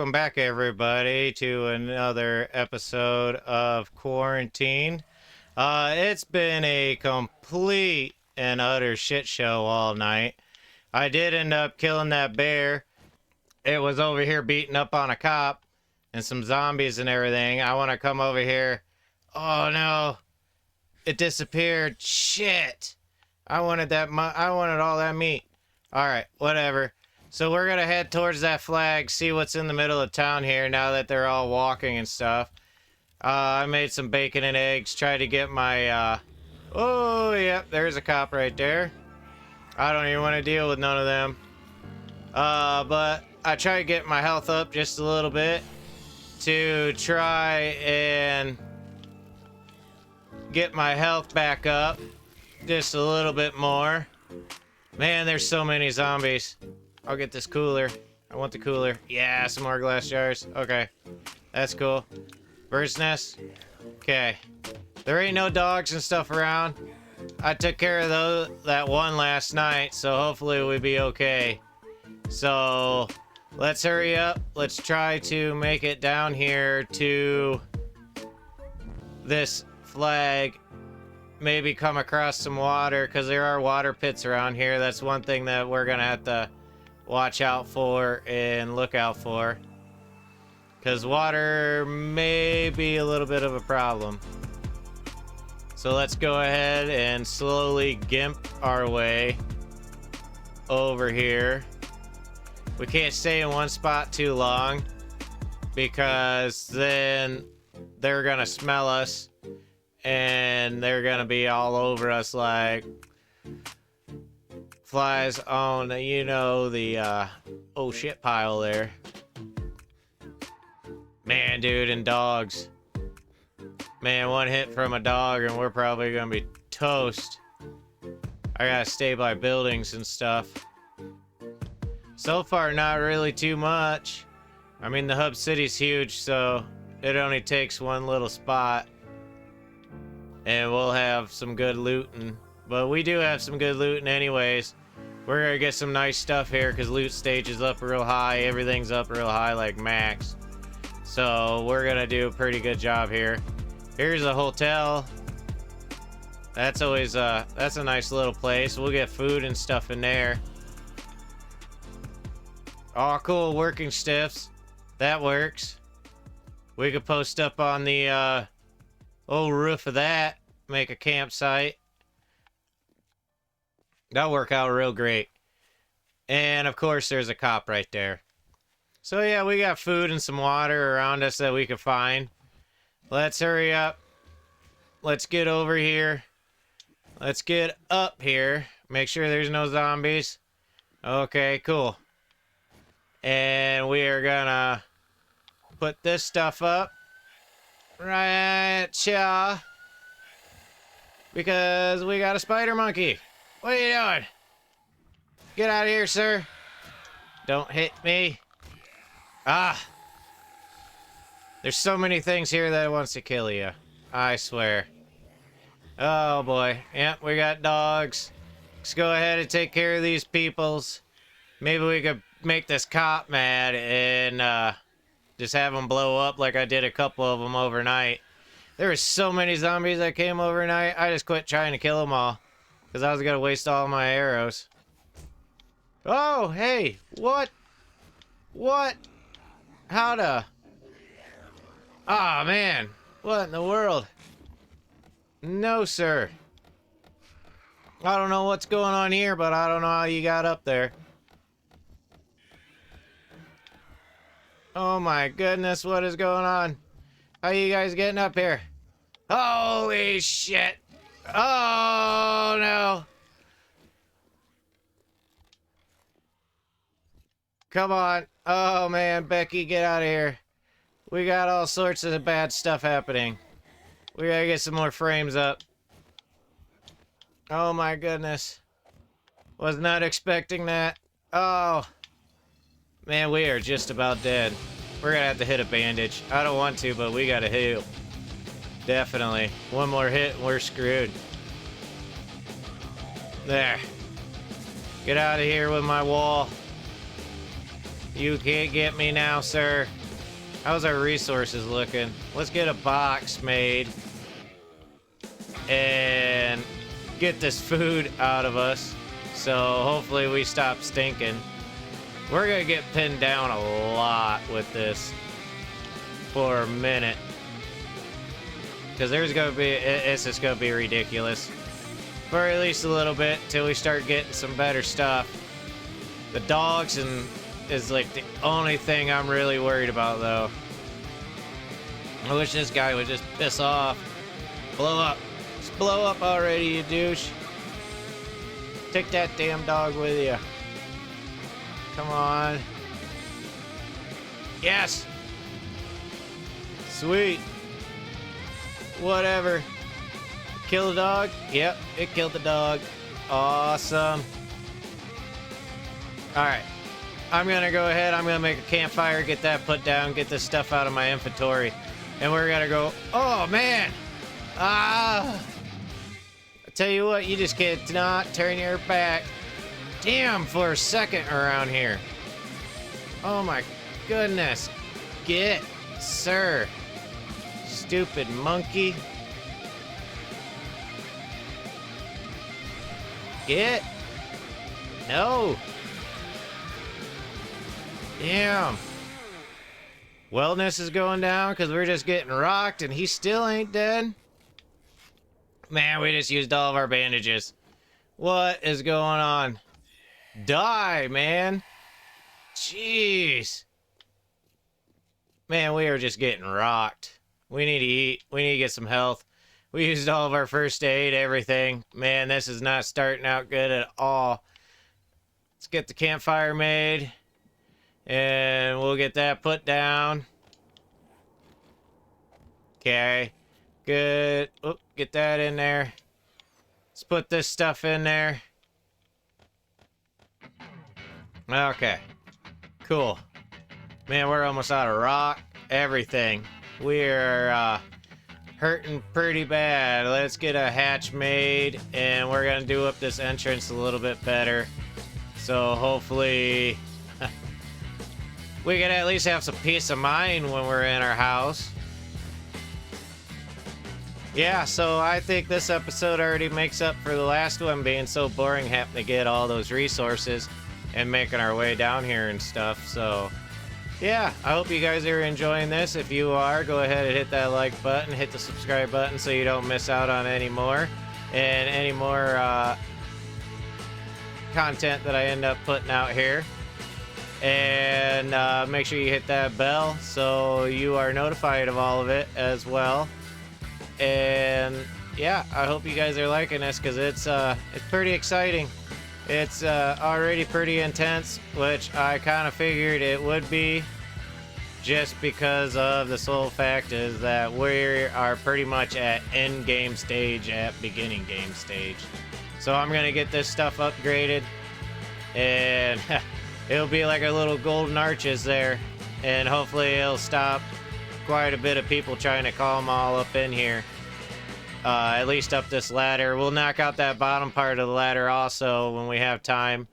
welcome back everybody to another episode of Quarantine. It's been a complete and utter shit show all night. I did end up killing that bear. It was over here beating up on a cop and some zombies and everything. I want to come over here. Oh no, it disappeared. Shit. I wanted all that meat. All right, whatever. So we're gonna head towards that flag, see what's in the middle of town here now that they're all walking and stuff. I made some bacon and eggs, tried to get my, oh, yep, there's a cop right there. I don't even want to deal with none of them. But I try to get my health up just a little bit to try and get my health back up just a little bit more. Man, there's so many zombies. I'll get this cooler. I want the cooler. Yeah, some more glass jars. Okay. That's cool. Bird's nest. Okay. There ain't no dogs and stuff around. I took care of that one last night, so hopefully we'll be okay. So, let's hurry up. Let's try to make it down here to this flag. Maybe come across some water, because there are water pits around here. That's one thing that we're going to have to watch out for and look out for, because water may be a little bit of a problem. So let's go ahead and slowly gimp our way over here. We can't stay in one spot too long, because then they're gonna smell us and they're gonna be all over us like flies on, you know, the oh shit pile there. Man, dude, and dogs. Man, one hit from a dog and we're probably gonna be toast. I gotta stay by buildings and stuff. So far, not really too much. I mean, the hub city's huge, so it only takes one little spot. And we'll have some good looting. But we do have some good looting anyways. We're gonna get some nice stuff here because loot stage is up real high. Everything's up real high, like max. So we're gonna do a pretty good job here. Here's a hotel. That's always that's a nice little place. We'll get food and stuff in there. Oh, cool, working stiffs. That works. We could post up on the old roof of that. Make a campsite. That'll work out real great. And of course there's a cop right there. So yeah, we got food and some water around us that we could find. Let's hurry up. Let's get over here. Let's get up here. Make sure there's no zombies. Okay, cool. And we are gonna put this stuff up. Right, yeah. Because we got a spider monkey. What are you doing? Get out of here, sir. Don't hit me. Ah. There's so many things here that wants to kill you. I swear. Oh boy. Yep, we got dogs. Let's go ahead and take care of these peoples. Maybe we could make this cop mad and just have them blow up like I did a couple of them overnight. There were so many zombies that came overnight. I just quit trying to kill them all. Because I was going to waste all my arrows. Oh, hey. What? What? How to? Ah, man. What in the world? No, sir. I don't know what's going on here, but I don't know how you got up there. Oh my goodness, what is going on? How you guys getting up here? Holy shit. Oh no. Come on. Oh man, Becky, get out of here. We got all sorts of bad stuff happening. We gotta get some more frames up. Oh my goodness. Was not expecting that. Oh. Man, we are just about dead. We're gonna have to hit a bandage. I don't want to, but we gotta heal. Definitely. One more hit and we're screwed. There. Get out of here with my wall. You can't get me now, sir. How's our resources looking? Let's get a box made and get this food out of us. So hopefully we stop stinking. We're gonna get pinned down a lot with this for a minute. Because there's gonna be, it's just gonna be ridiculous. For at least a little bit, till we start getting some better stuff. The dogs is like the only thing I'm really worried about, though. I wish this guy would just piss off. Blow up. Just blow up already, you douche. Take that damn dog with you. Come on. Yes! Sweet. Whatever. Kill the dog? Yep, it killed the dog. Awesome. Alright. I'm gonna go ahead, I'm gonna make a campfire, get that put down, get this stuff out of my inventory. And we're gonna go, oh man! I tell you what, you just cannot turn your back. Damn, for a second around here. Oh my goodness. Get, sir. Stupid monkey. Get. No. Damn. Wellness is going down because we're just getting rocked and he still ain't dead. Man, we just used all of our bandages. What is going on? Die, man. Jeez. Man, we are just getting rocked. We need to eat. We need to get some health. We used all of our first aid, everything. Man, this is not starting out good at all. Let's get the campfire made. And we'll get that put down. Okay. Good. Oop, get that in there. Let's put this stuff in there. Okay. Cool. Man, we're almost out of rock. Everything. We're hurting pretty bad. Let's get a hatch made, and we're gonna do up this entrance a little bit better. So hopefully we can at least have some peace of mind when we're in our house. Yeah, so I think this episode already makes up for the last one being so boring, having to get all those resources and making our way down here and stuff. So yeah, I hope you guys are enjoying this. If you are, go ahead and hit that like button, hit the subscribe button so you don't miss out on any more. And any more content that I end up putting out here. And make sure you hit that bell so you are notified of all of it as well. And yeah, I hope you guys are liking this because it's pretty exciting. It's already pretty intense, which I kind of figured it would be, just because of the sole fact is that we are pretty much at end game stage, at beginning game stage. So I'm gonna get this stuff upgraded, and it'll be like a little golden arches there, and hopefully it'll stop quite a bit of people trying to call them all up in here. At least up this ladder. We'll knock out that bottom part of the ladder also when we have time,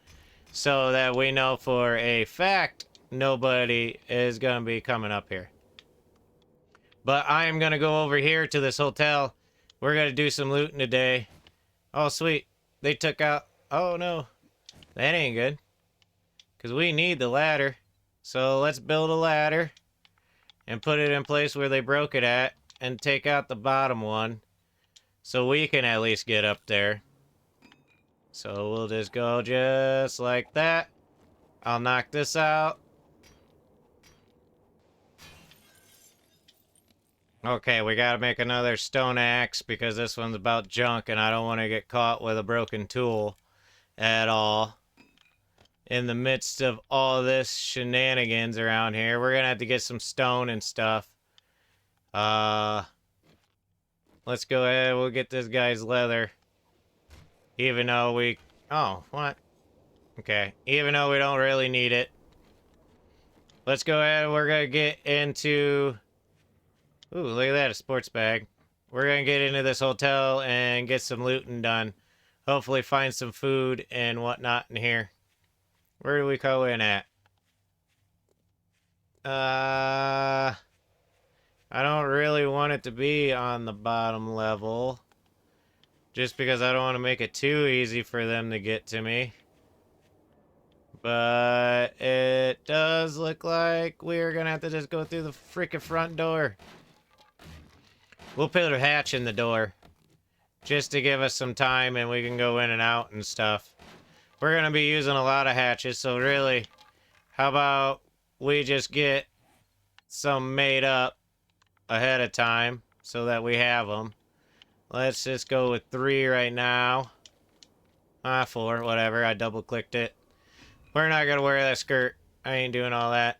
so that we know for a fact nobody is going to be coming up here. But I am going to go over here to this hotel. We're going to do some looting today. Oh, sweet. They took out... Oh, no. That ain't good. Because we need the ladder. So let's build a ladder and put it in place where they broke it at and take out the bottom one. So we can at least get up there. So we'll just go just like that. I'll knock this out. Okay, we gotta make another stone axe because this one's about junk and I don't want to get caught with a broken tool at all. In the midst of all this shenanigans around here, we're gonna have to get some stone and stuff. Let's go ahead, we'll get this guy's leather. Even though we... Oh, what? Okay, even though we don't really need it. Let's go ahead, we're gonna get into... Ooh, look at that, a sports bag. We're gonna get into this hotel and get some looting done. Hopefully find some food and whatnot in here. Where do we go in at? I don't really want it to be on the bottom level. Just because I don't want to make it too easy for them to get to me. But it does look like we're gonna have to just go through the freaking front door. We'll put a hatch in the door. Just to give us some time and we can go in and out and stuff. We're gonna be using a lot of hatches, so really, how about we just get some made up ahead of time so that we have them. Let's just go with 3 right now. 4, whatever. I double clicked it. We're not gonna wear that skirt. I ain't doing all that.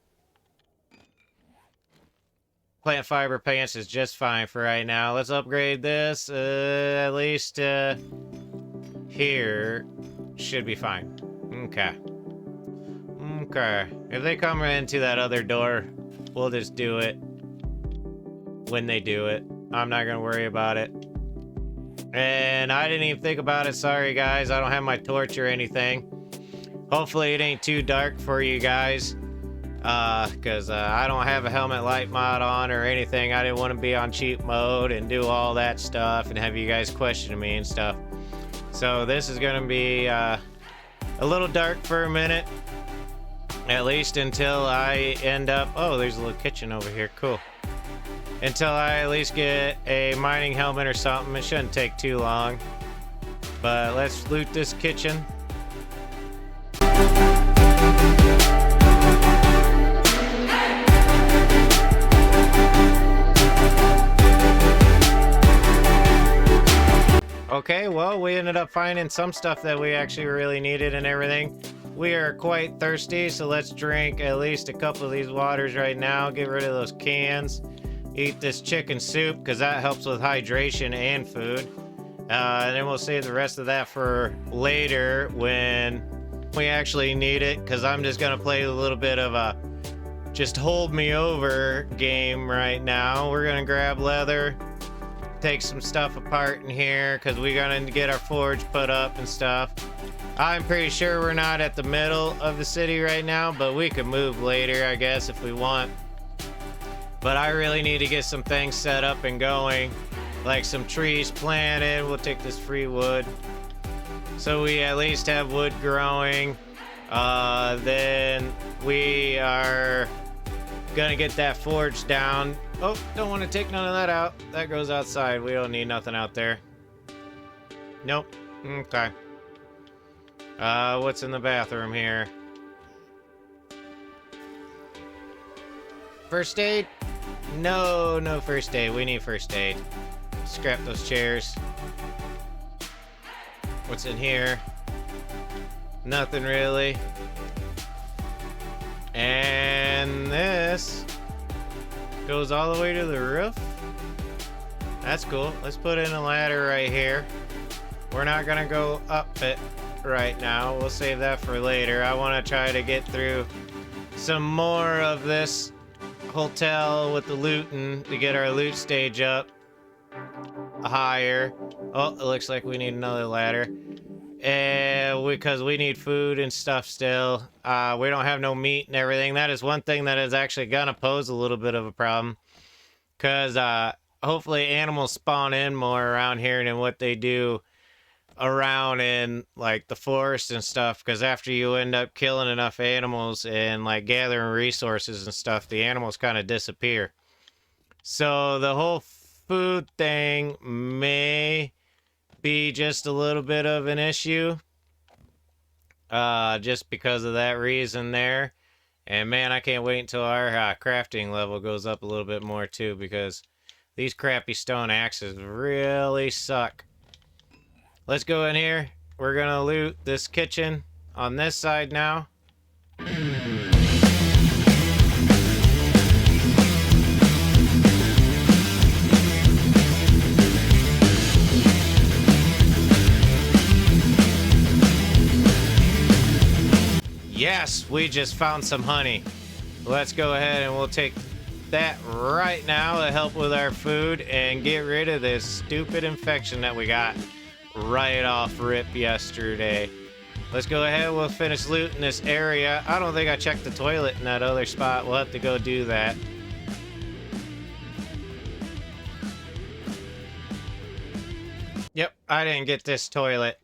Plant fiber pants is just fine for right now. Let's upgrade this. At least here should be fine. Okay. Okay. If they come into that other door, we'll just do it when they do it. I'm not gonna worry about it. And I didn't even think about it. Sorry, guys. I don't have my torch or anything. Hopefully it ain't too dark for you guys. Because I don't have a helmet light mod on or anything. I didn't want to be on cheap mode and do all that stuff and have you guys question me and stuff. So this is going to be a little dark for a minute. At least until I end up... Oh, there's a little kitchen over here. Cool. Until I at least get a mining helmet or something. It shouldn't take too long. But let's loot this kitchen. Okay, well, we ended up finding some stuff that we actually really needed and everything. We are quite thirsty, so let's drink at least a couple of these waters right now. Get rid of those cans. Eat this chicken soup, because that helps with hydration and food. And then we'll save the rest of that for later when we actually need it, because I'm just going to play a little bit of a just hold me over game right now. We're going to grab leather. Take some stuff apart in here because we're gonna get our forge put up and stuff. I'm pretty sure we're not at the middle of the city right now, but we could move later, I guess, if we want. But I really need to get some things set up and going, like some trees planted. We'll take this free wood so we at least have wood growing. Then we are gonna get that forge down. Oh, don't want to take none of that out. That goes outside. We don't need nothing out there. Nope. Okay. What's in the bathroom here? First aid? No, no first aid. We need first aid. Scrap those chairs. What's in here? Nothing really. And this goes all the way to the roof. That's cool. Let's put in a ladder right here. We're not gonna go up it right now. We'll save that for later. I want to try to get through some more of this hotel with the looting to get our loot stage up higher. Oh, it looks like we need another ladder. And because we need food and stuff still. We don't have no meat and everything. That is one thing that is actually gonna pose a little bit of a problem. Because hopefully animals spawn in more around here than what they do around in like the forest and stuff. Because after you end up killing enough animals and like gathering resources and stuff, the animals kind of disappear. So the whole food thing may be just a little bit of an issue, just because of that reason there. And man, I can't wait until our crafting level goes up a little bit more too, because these crappy stone axes really suck. Let's go in here. We're gonna loot this kitchen on this side now. Yes, we just found some honey. Let's go ahead and we'll take that right now to help with our food and get rid of this stupid infection that we got right off rip yesterday. Let's go ahead. We'll finish looting this area. I don't think I checked the toilet in that other spot. We'll have to go do that. Yep, I didn't get this toilet.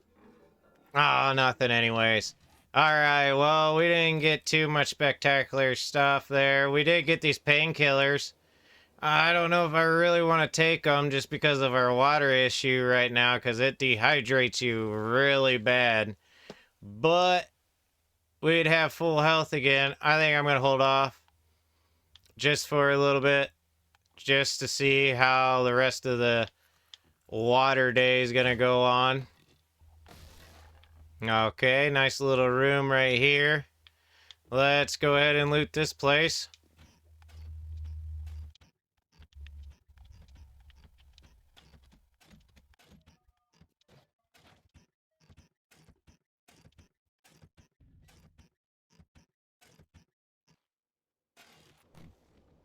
Oh, nothing anyways. Alright, well, we didn't get too much spectacular stuff there. We did get these painkillers. I don't know if I really want to take them just because of our water issue right now, because it dehydrates you really bad. But we'd have full health again. I think I'm going to hold off just for a little bit, just to see how the rest of the water day is going to go on. Okay, nice little room right here. Let's go ahead and loot this place.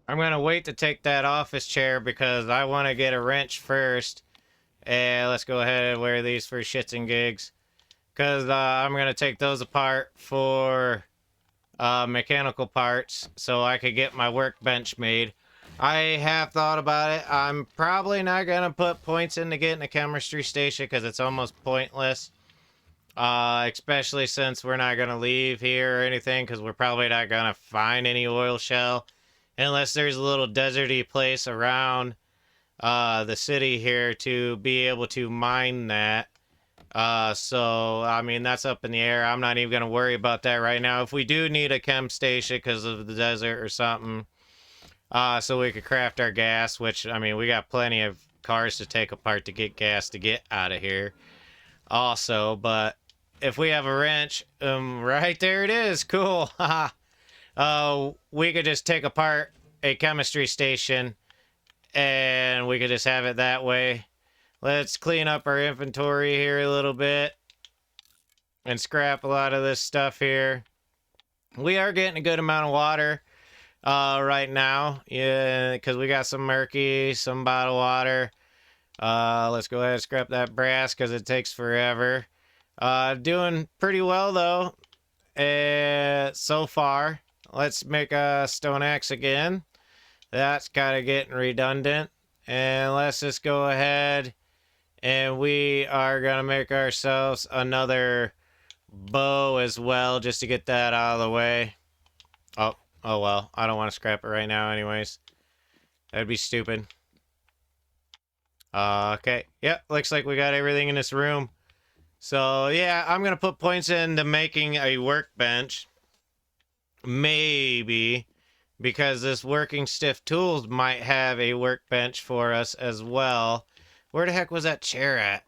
I'm going to wait to take that office chair because I want to get a wrench first. And let's go ahead and wear these for shits and gigs. Because I'm going to take those apart for mechanical parts so I could get my workbench made. I have thought about it. I'm probably not going to put points into getting a chemistry station because it's almost pointless. Especially since we're not going to leave here or anything because we're probably not going to find any oil shell. Unless there's a little deserty place around the city here to be able to mine that. So, I mean, that's up in the air. I'm not even going to worry about that right now. If we do need a chem station because of the desert or something, so we could craft our gas, which, I mean, we got plenty of cars to take apart to get gas to get out of here also. But if we have a wrench, right there it is. Cool. We could just take apart a chemistry station and we could just have it that way. Let's clean up our inventory here a little bit and scrap a lot of this stuff here. We are getting a good amount of water right now. Yeah, because we got some murky, some bottled water. Let's go ahead and scrap that brass because it takes forever. Doing pretty well though so far. Let's make a stone axe again. That's kind of getting redundant. And let's just go ahead and we are going to make ourselves another bow as well, just to get that out of the way. Oh well. I don't want to scrap it right now anyways. That'd be stupid. Okay. Yep, looks like we got everything in this room. So, yeah, I'm going to put points into making a workbench. Maybe. Because this working stiff tools might have a workbench for us as well. Where the heck was that chair at?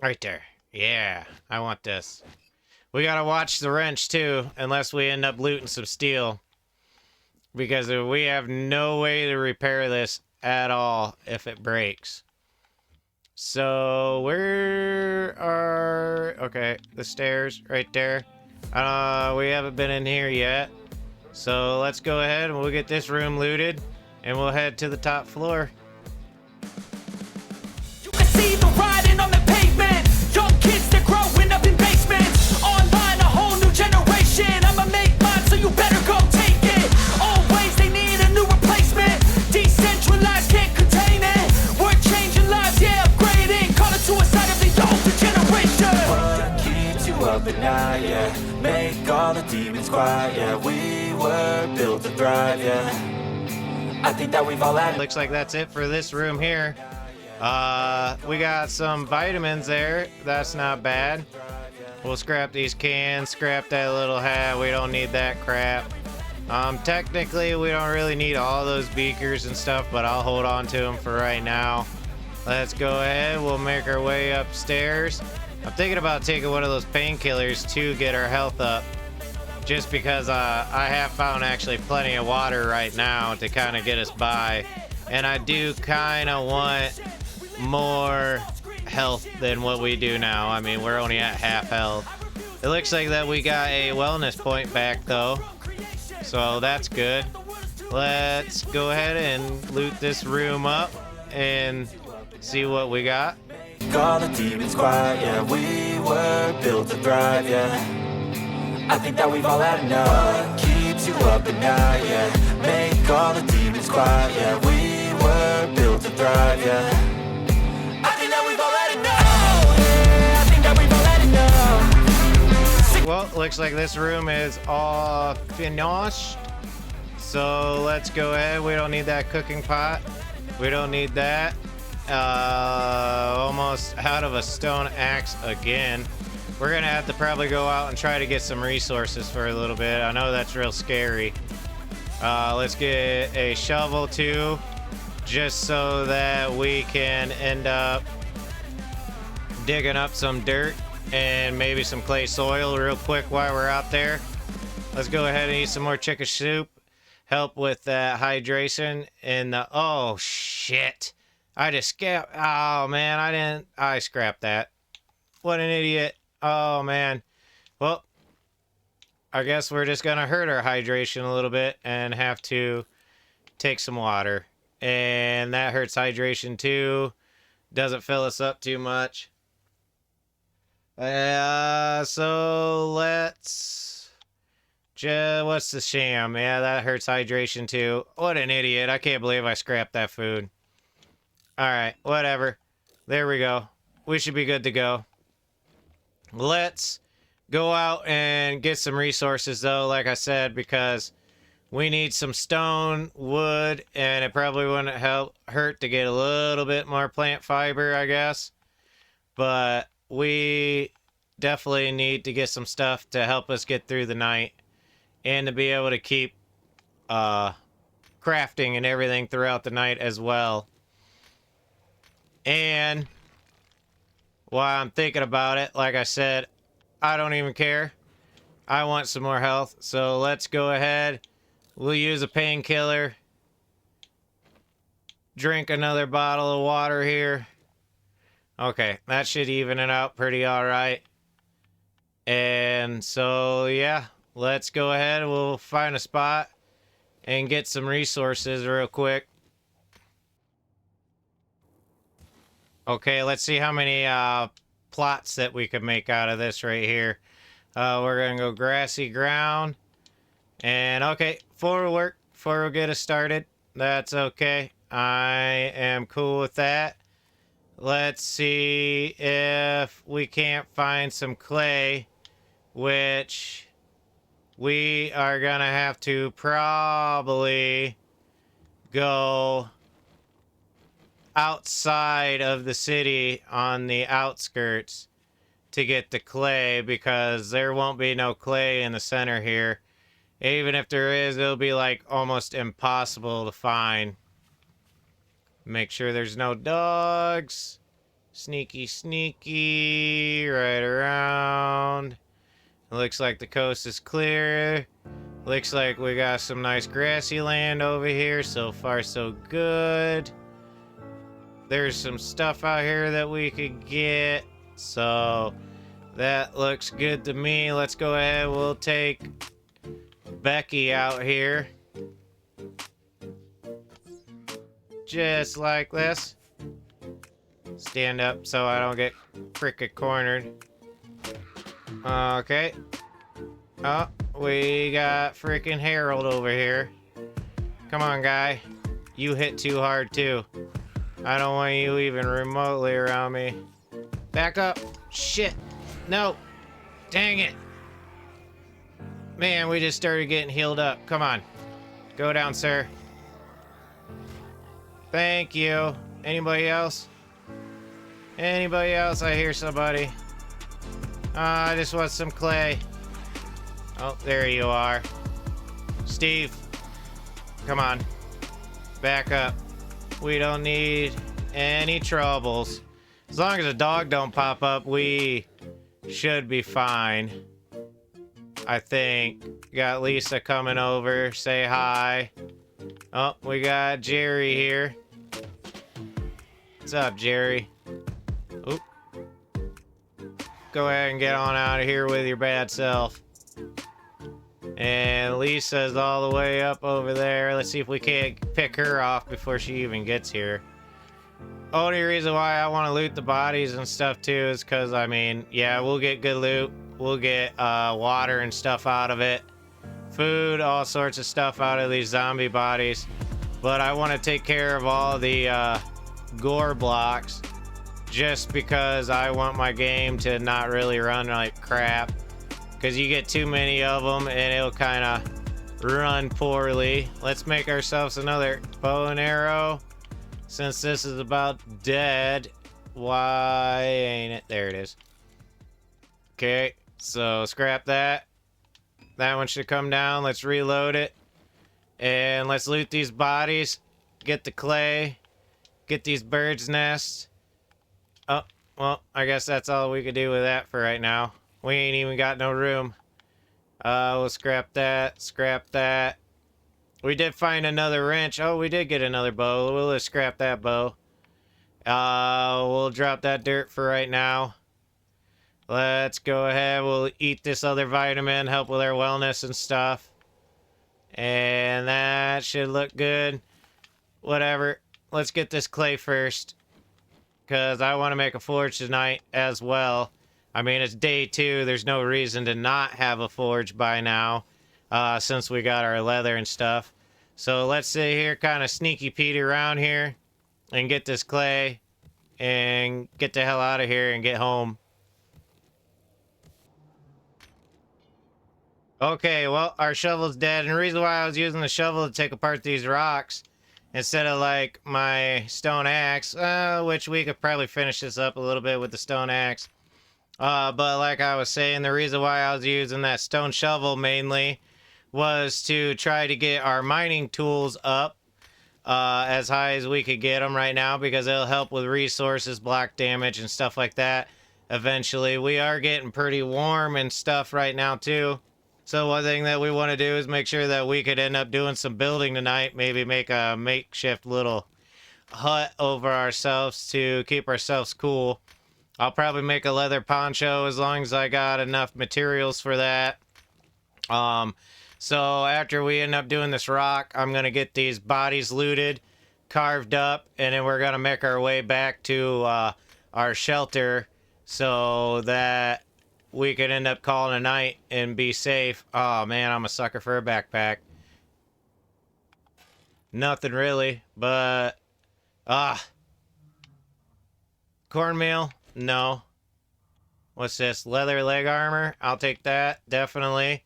Right there. Yeah, I want this. We gotta watch the wrench too, unless we end up looting some steel. Because we have no way to repair this at all if it breaks. So, where are... Okay, the stairs right there. We haven't been in here yet. So let's go ahead and we'll get this room looted and we'll head to the top floor. You can see the riding on the pavement. Young kids, they're growing up in basements. Online, a whole new generation. I'ma make mine, so you better go take it. Always, they need a new replacement. Decentralized, can't contain it. We're changing lives, yeah, upgrading. Call it suicide of the older generation. What keeps you up at night, yeah? Make all the demons quiet, yeah. We were built to thrive, yeah. I think that we've all had. Looks like that's it for this room here. We got some vitamins there. That's not bad. We'll scrap these cans, scrap that little hat. We don't need that crap. Technically, we don't really need all those beakers and stuff, but I'll hold on to them for right now. Let's go ahead. We'll make our way upstairs. I'm thinking about taking one of those painkillers to get our health up. Just because I have found actually plenty of water right now to kind of get us by. And I do kind of want more health than what we do now. I mean, we're only at half health. It looks like that we got a wellness point back though. So that's good. Let's go ahead and loot this room up and see what we got. All the demons quiet, yeah. We were built to thrive, yeah. I think that we've all had enough. What keeps you up at night, yeah. Make all the demons quiet, yeah. We were built to thrive, yeah. I think that we've all had enough. Oh, yeah, I think that we've all had enough. Well, looks like this room is all finished. So let's go ahead. We don't need that cooking pot. We don't need that. Almost out of a stone axe again. We're gonna have to probably go out and try to get some resources for a little bit. I know that's real scary. Let's get a shovel too, just so that we can end up digging up some dirt and maybe some clay soil real quick while we're out there. Let's go ahead and eat some more chicken soup. Help with that hydration and the... Oh, shit. I just scrapped... Oh, man, I scrapped that. What an idiot. Oh, man. Well, I guess we're just gonna hurt our hydration a little bit and have to take some water. And that hurts hydration, too. Doesn't fill us up too much. So let's... What's the sham? Yeah, that hurts hydration too. What an idiot. I can't believe I scrapped that food. Alright, whatever. There we go. We should be good to go. Let's go out and get some resources though, like I said, because we need some stone, wood, and it probably wouldn't hurt to get a little bit more plant fiber, I guess. But we definitely need to get some stuff to help us get through the night. And to be able to keep crafting and everything throughout the night as well. And while I'm thinking about it, like I said, I don't even care. I want some more health. So let's go ahead. We'll use a painkiller. Drink another bottle of water here. Okay, that should even it out pretty alright. And so, yeah. Let's go ahead. We'll find a spot and get some resources real quick. Okay, let's see how many plots that we could make out of this right here. We're going to go grassy ground. And okay, before we get us started, that's okay. I am cool with that. Let's see if we can't find some clay, which... we are gonna have to probably go outside of the city on the outskirts to get the clay, because there won't be no clay in the center here. Even if there is, it'll be like almost impossible to find. Make sure there's no dogs. Sneaky, sneaky, right around. Looks like the coast is clear. Looks like we got some nice grassy land over here. So far, so good. There's some stuff out here that we could get. So that looks good to me. Let's go ahead. We'll take Becky out here. Just like this. Stand up so I don't get frickin' cornered. Okay. Oh, we got freaking Harold over here. Come on, guy. You hit too hard, too. I don't want you even remotely around me. Back up. Shit. No. Dang it. Man, we just started getting healed up. Come on. Go down, sir. Thank you. Anybody else? Anybody else? I hear somebody. I just want some clay. Oh, there you are. Steve. Come on. Back up. We don't need any troubles. As long as a dog don't pop up, we should be fine. I think. Got Lisa coming over. Say hi. Oh, we got Jerry here. What's up, Jerry? Oop. Go ahead and get on out of here with your bad self. And Lisa's all the way up over there. Let's see if we can't pick her off before she even gets here. only reason why I want to loot the bodies and stuff too is because, I mean, yeah, we'll get good loot. We'll get water and stuff out of it. Food, all sorts of stuff out of these zombie bodies. But I want to take care of all the gore blocks just because I want my game to not really run like crap. Because you get too many of them and it'll kind of run poorly. Let's make ourselves another bow and arrow. Since this is about dead, why ain't it? There it is. Okay, so scrap that. That one should come down. Let's reload it. And let's loot these bodies. Get the clay. Get these birds' nests. Oh, well, I guess that's all we could do with that for right now. We ain't even got no room. We'll scrap that. Scrap that. We did find another wrench. Oh, we did get another bow. We'll just scrap that bow. We'll drop that dirt for right now. Let's go ahead. We'll eat this other vitamin, help with our wellness and stuff. And that should look good. Whatever. Let's get this clay first. Because I want to make a forge tonight as well. I mean, it's day 2. There's no reason to not have a forge by now. Since we got our leather and stuff. So let's sit here, kind of sneaky Pete around here. And get this clay. And get the hell out of here and get home. Okay, well, our shovel's dead, and the reason why I was using the shovel to take apart these rocks instead of, like, my stone axe, which we could probably finish this up a little bit with the stone axe. But like I was saying, the reason why I was using that stone shovel mainly was to try to get our mining tools up as high as we could get them right now, because it'll help with resources, block damage, and stuff like that eventually. We are getting pretty warm and stuff right now, too. So one thing that we want to do is make sure that we could end up doing some building tonight. Maybe make a makeshift little hut over ourselves to keep ourselves cool. I'll probably make a leather poncho as long as I got enough materials for that. So after we end up doing this rock, I'm going to get these bodies looted, carved up, and then we're going to make our way back to our shelter so that we could end up calling a night and be safe. Oh, man, I'm a sucker for a backpack. Nothing really, but... cornmeal? No. What's this? Leather leg armor? I'll take that, definitely.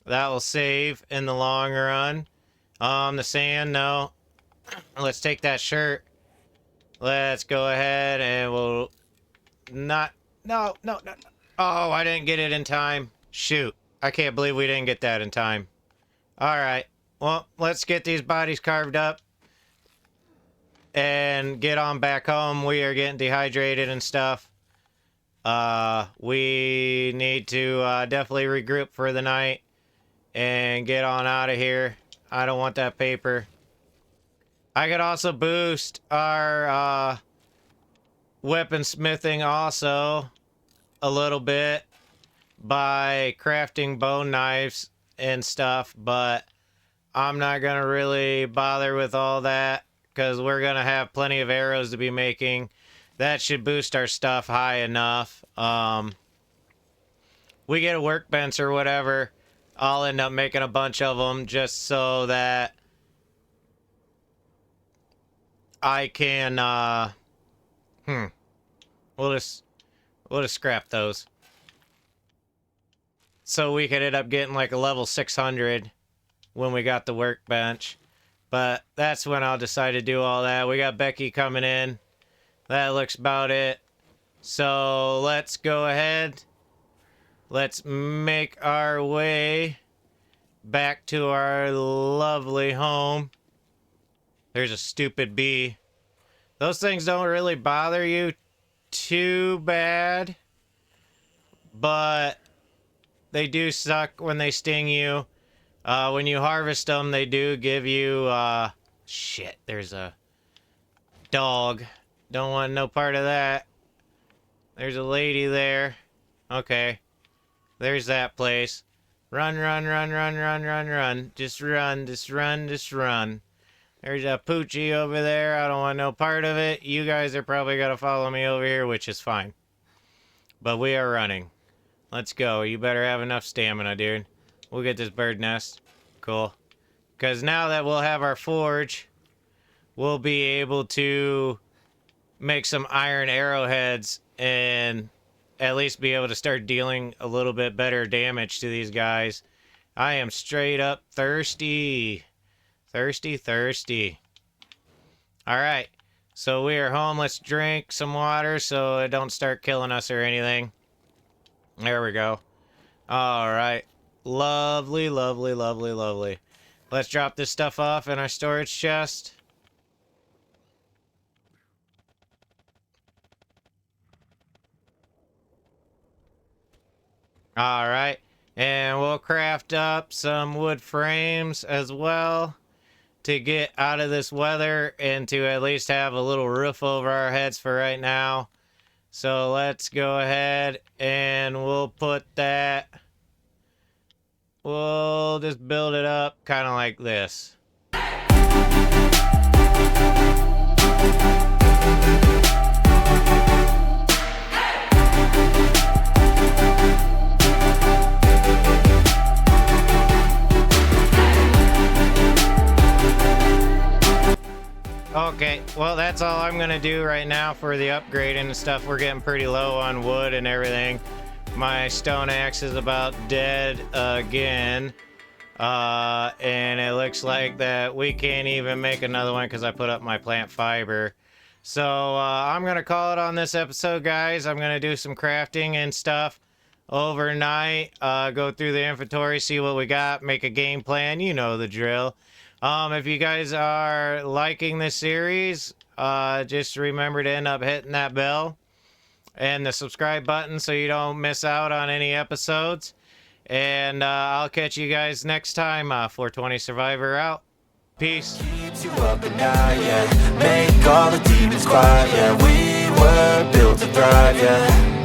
That will save in the long run. The sand? No. Let's take that shirt. Let's go ahead and we'll... No. Oh, I didn't get it in time. Shoot. I can't believe we didn't get that in time. Alright. Well, let's get these bodies carved up. And get on back home. We are getting dehydrated and stuff. We need to definitely regroup for the night. And get on out of here. I don't want that paper. I could also boost our weaponsmithing also a little bit by crafting bone knives and stuff, but I'm not gonna really bother with all that because we're gonna have plenty of arrows to be making. That should boost our stuff high enough. We get a workbench or whatever, I'll end up making a bunch of them just so that I can we'll just scrap those. So we could end up getting like a level 600 when we got the workbench. But that's when I'll decide to do all that. We got Becky coming in. That looks about it. So let's go ahead. Let's make our way back to our lovely home. There's a stupid bee. Those things don't really bother you too bad, but they do suck when they sting you. When you harvest them, they do give you, shit, there's a dog. Don't want no part of that. There's a lady there. Okay. There's that place. Run. Just run. There's a Poochie over there. I don't want no part of it. You guys are probably going to follow me over here, which is fine. But we are running. Let's go. You better have enough stamina, dude. We'll get this bird nest. Cool. Because now that we'll have our forge, we'll be able to make some iron arrowheads and at least be able to start dealing a little bit better damage to these guys. I am straight up thirsty. Thirsty. Alright. So we are home. Let's drink some water so it don't start killing us or anything. There we go. Alright. Lovely. Let's drop this stuff off in our storage chest. Alright. And we'll craft up some wood frames as well to get out of this weather and to at least have a little roof over our heads for right now. So let's go ahead and we'll put that. We'll just build it up kind of like this. Okay, well that's all I'm gonna do right now for the upgrading and stuff. We're getting pretty low on wood and everything. My stone axe is about dead again. And it looks like that we can't even make another one because I put up my plant fiber. So I'm gonna call it on this episode, guys. I'm gonna do some crafting and stuff overnight. Go through the inventory, see what we got, make a game plan. You know the drill. If you guys are liking this series, just remember to end up hitting that bell and the subscribe button so you don't miss out on any episodes. And I'll catch you guys next time. 420 Survivor out. Peace. Keeps you up at night, yeah. Make all the demons quiet, yeah. We were built to thrive, yeah.